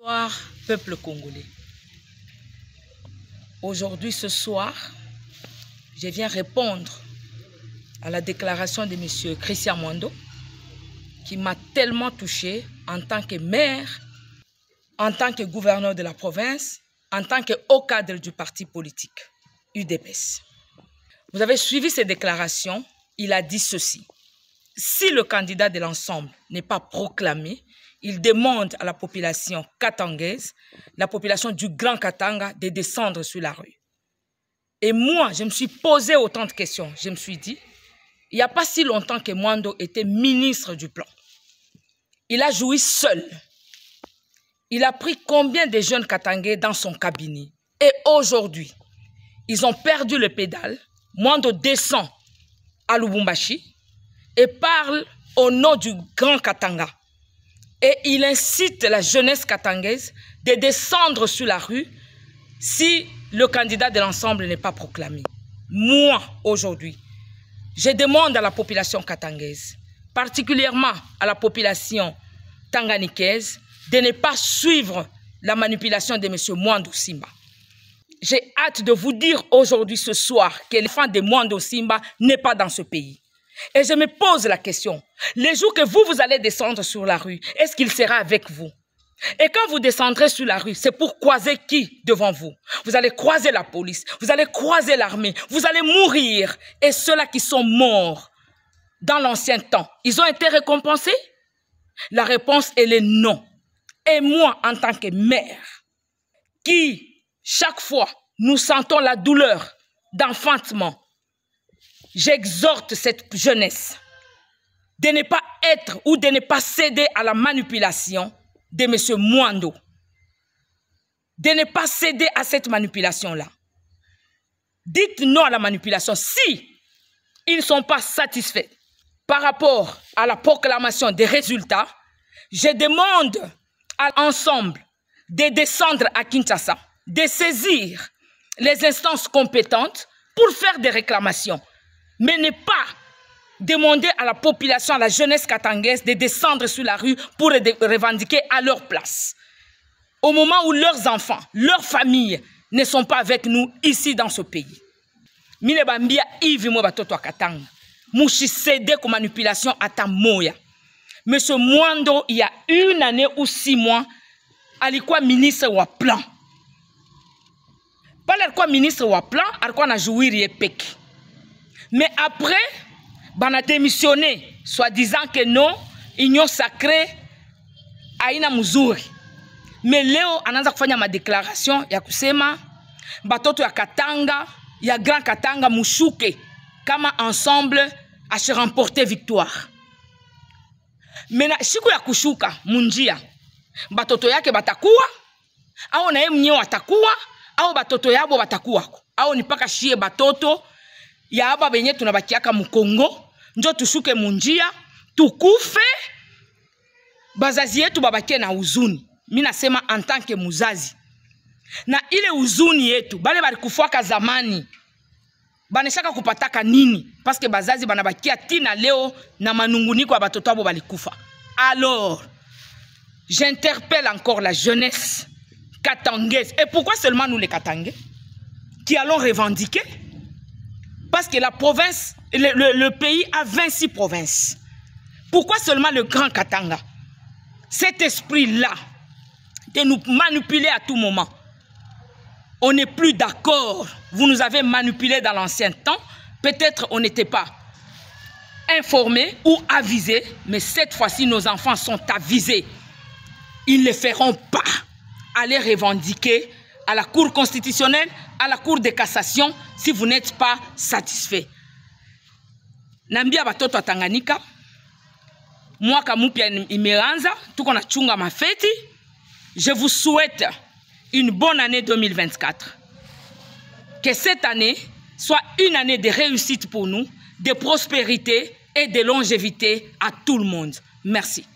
Bonsoir, peuple congolais. Aujourd'hui, ce soir, je viens répondre à la déclaration de M. Christian Mwando, qui m'a tellement touché en tant que maire, en tant que gouverneur de la province, en tant que haut cadre du parti politique, UDPS. Vous avez suivi ces déclarations, il a dit ceci. Si le candidat de l'ensemble n'est pas proclamé, il demande à la population katangaise, la population du Grand Katanga, de descendre sur la rue. Et moi, je me suis posé autant de questions. Je me suis dit, il n'y a pas si longtemps que Mwando était ministre du plan. Il a joui seul. Il a pris combien de jeunes katangais dans son cabinet. Et aujourd'hui, ils ont perdu le pédale. Mwando descend à Lubumbashi et parle au nom du Grand Katanga. Et il incite la jeunesse katangaise de descendre sur la rue si le candidat de l'ensemble n'est pas proclamé. Moi, aujourd'hui, je demande à la population katangaise, particulièrement à la population tanganikaise, de ne pas suivre la manipulation de M. Mwando Simba. J'ai hâte de vous dire aujourd'hui, ce soir, que l'enfant de Mwando Simba n'est pas dans ce pays. Et je me pose la question, les jours que vous allez descendre sur la rue, est-ce qu'il sera avec vous? Et quand vous descendrez sur la rue, c'est pour croiser qui devant vous? Vous allez croiser la police, vous allez croiser l'armée, vous allez mourir. Et ceux-là qui sont morts dans l'ancien temps, ils ont été récompensés? La réponse, elle est non. Et moi, en tant que maire, qui, chaque fois, nous sentons la douleur d'enfantement, j'exhorte cette jeunesse de ne pas être ou de ne pas céder à la manipulation de M. Mwando. De ne pas céder à cette manipulation-là. Dites non à la manipulation. Si ils ne sont pas satisfaits par rapport à la proclamation des résultats, je demande à l'ensemble de descendre à Kinshasa, de saisir les instances compétentes pour faire des réclamations. Mais ne pas demander à la population, à la jeunesse katangaise de descendre sur la rue pour revendiquer à leur place. Au moment où leurs enfants, leurs familles ne sont pas avec nous ici dans ce pays. Mine bambia hivi mwe batoto wa Katanga. Mouchisede comme manipulation à ta moya. Monsieur Mwando, il y a 1 année ou 6 mois, alikuwa ministre wa plan. Pas alikuwa ministre wa plan, alikuwa na jouir ye peki. Mais après, on a démissionné, soi-disant que non, union sacrée, aina muzuri. Mais leo, anaanza kufanya ma déclaration ya kusema, batoto ya Katanga, ya Grand Katanga, mushuke, kama ensemble, a se remporter victoire. Mais na siku ya kushuka, munjia, batoto yake batakuwa, au na ye mnyewe watakuwa, au batoto yabo batakuwa. Au nipaka shie batoto, ya haba benye tunabakiaka mukongo, njo tushuke munjia, tukufe, bazazi yetu babakie na huzuni. Mina sema en tant que muzazi. Na ile huzuni yetu, bale balikufuaka zamani, baneshaka kupataka nini? Parce que bazazi banabakia tina leo na manunguniko ya batoto abo balikufa. Alors, j'interpelle encore la jeunesse katangaise. Et pourquoi seulement nous les Katangais qui allons revendiquer? Parce que la province, le pays a 26 provinces. Pourquoi seulement le Grand Katanga? Cet esprit-là, de nous manipuler à tout moment. On n'est plus d'accord. Vous nous avez manipulés dans l'ancien temps. Peut-être on n'était pas informés ou avisés. Mais cette fois-ci, nos enfants sont avisés. Ils ne feront pas aller revendiquer à la Cour constitutionnelle, à la Cour de cassation, si vous n'êtes pas satisfait. Nambia batoto Tanganyika, mwaka mupya imeanza, tuko na chunga mafeti. Je vous souhaite une bonne année 2024. Que cette année soit une année de réussite pour nous, de prospérité et de longévité à tout le monde. Merci.